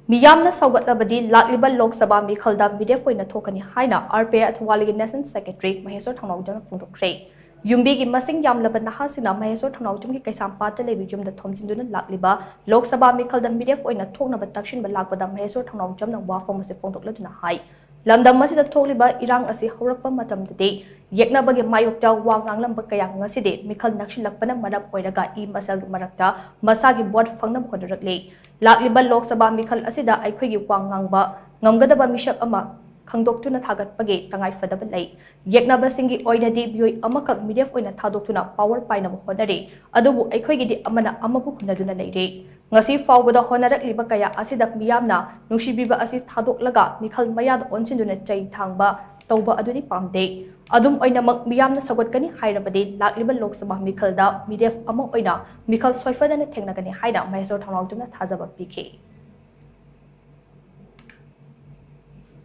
Meeyam na Shougatlabadi Lakliba Lok Sabha Meekhal Da Meerep Oina Thokkani HAINA RPA ATHAWALE National Secretary Maheshwar Thounaojam PHONGDOKKHRE Yumbi gi masing yamlaba nahasina Maheshwar Thounaojam gi kaisam pata lebi yumda thomjinduna Lakliba Lok Sabha Meekhal Da Meerep Oina Thoknaba takshin ba lakpada Maheshwar Thounaojam na wafam ase phongdokladuna hai lamdam masida thokliba irang ase horakpa matamdade yeknabagi mayokta wanganglamba kaya ngaside Meekhal nakshilakpana marap oiraga I masal marakta masagi board fangnam khodarakle Lakliba Lok Sabha Meekhal asida aikhoigi wangangba ngamgadaba mishak ama khangdoktuna thagatpage tangai fadaba lei yeknaba singi oinadi bioi amakak Meerep oina thadoktuna power paina honare adubu aikhoigi di amana amabu hunaduna leire ngasi fawbada honarakliba kaya asida miyamna nungsibiba asi thadoklaga Meekhal mayad onchinduna chai thangba tauba aduni pamde adum oina mak miyamna sagotkani hairabadi Lakliba Lok Sabha Meekhal Da Meerep ama oina Meekhal soifadana thengnagani haina Maheshwar Thounaojamna thajaba pike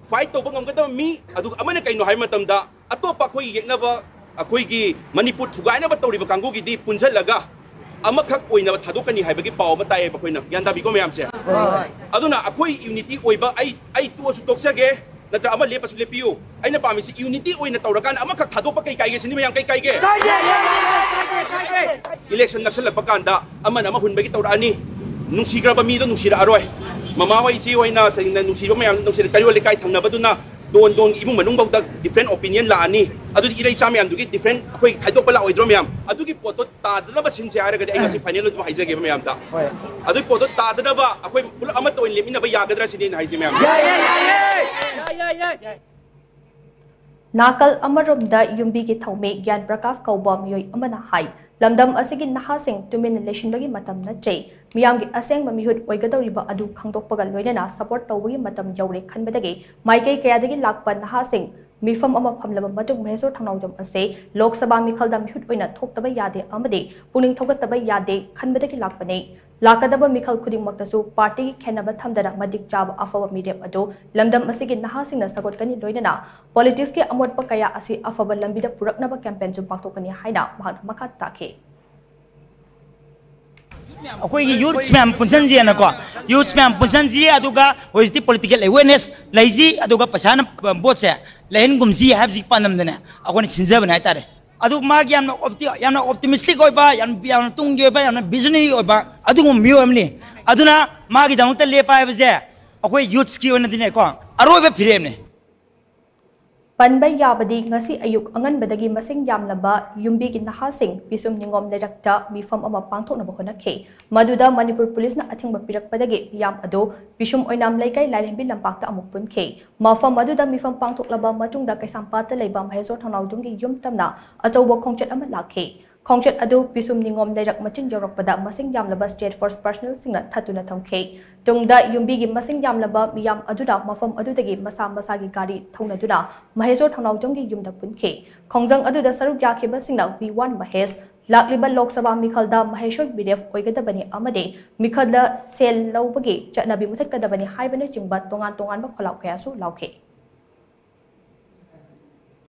fight to bangam gada mi adu amana kaino hai matamda atopa khoi yeknaba akhoi gi Manipur thugaina ba tawriba kangu gi di punjalaga amakhak oina thadokani haibagi paw ma tae ba khoina yanda bi ko mayam se aduna akhoi unity oiba ai tu su toksage natra ama lepa su lepiu aina pami si unity oina tawrakan amakhak thadokpa kai ge sini mayam kai ge election national pakanda amana ma hunbagi tawrani nungsigraba mi do nungsira aroi mama wai chi waina chaina nungsiba mayam nungsira kari wali kai thangna baduna don imung manung bawda different opinion la ani adu irai cha mayam dugi different akoi khaidok pala oidro mayam adugi poto tadna ba sin se araga ai ngasi final do haije ge mayam da adu poto tadna ba akoi pul ama to lemina ba yagadra sinin haije mayam nakal amaromda yumbi gi thaume gyan prakash kauba miyoi amana hai lamdam asigi nahasing tumin leishinbagi matam natrei miyamgi aseng mamihut oigadoriba adu khangdokpaga loinana support tawbagi matam yaure khanbadagi maikai kayadagi lakpa nahasing mifam ama phamlaba matung Maheshwar Thounaojam ase Lok Sabha Meekhal Da mihut oina thoktaba yade amade puning thogataba yade khanbadagi lakpane lakadaba Meekhal khuding maktasu party gi khenaba thamdara madik jab afaba Meerep adu lamdam asigi nahasingna sagotkani loinana politics ke amotpa kaya ase afaba lambida puraknaba campaign ju paktokani haina mahak makat takhe अकोई youths में हम पुंसन जी है ना को youths में हम पुंसन जी है अदुगा वैसे political awareness लाइजी अदुगा पहचान बहुत से लेकिन गुमजी है जी पानम देना अकोई चिंजा बनाए तारे अदुग माग याना optimistic होई बा याना तुंग होई बा याना visionary होई बा अदुग मियो हमने अदुना मागी दांग तले पाए बजे अकोई youths की वने दिने को अरोई बे फिरे हमने Panba yabadi ngasi ayuk angan badagi masing yamlaba yumbi gi nahasing pisum ningom lerakta mifam ama pangthokna bahona khe maduda Manipur police na athingba pirak padagi yam ado pisum oinam laikai lairembi lampakta amuk pun khe mafam maduda mifam pangthoklaba matungda kaisampata leiba Maheshwar Thounaojam gi yum tamna achauba khongchat ama lakhe khongchat adu pisum ningom lerak machin yorakpada masing yamlaba state force personnel singna thatuna thamkhe tungda yumbi gi masing yamlaba miyam aduda mafam adudagi masa masagi gari thonaduna Maheshwar Thounaojam gi yumda punkhe khongjang aduda saruk yakhiba singna V1 Mahesh Lakliba Lok Sabha Meekhal Da Maheshwar Meerep oigadabani amade Meekhal da sel lawbagi chanabi muthatkadabani haibana jingba tongan ba kholaw kaya su lawkhe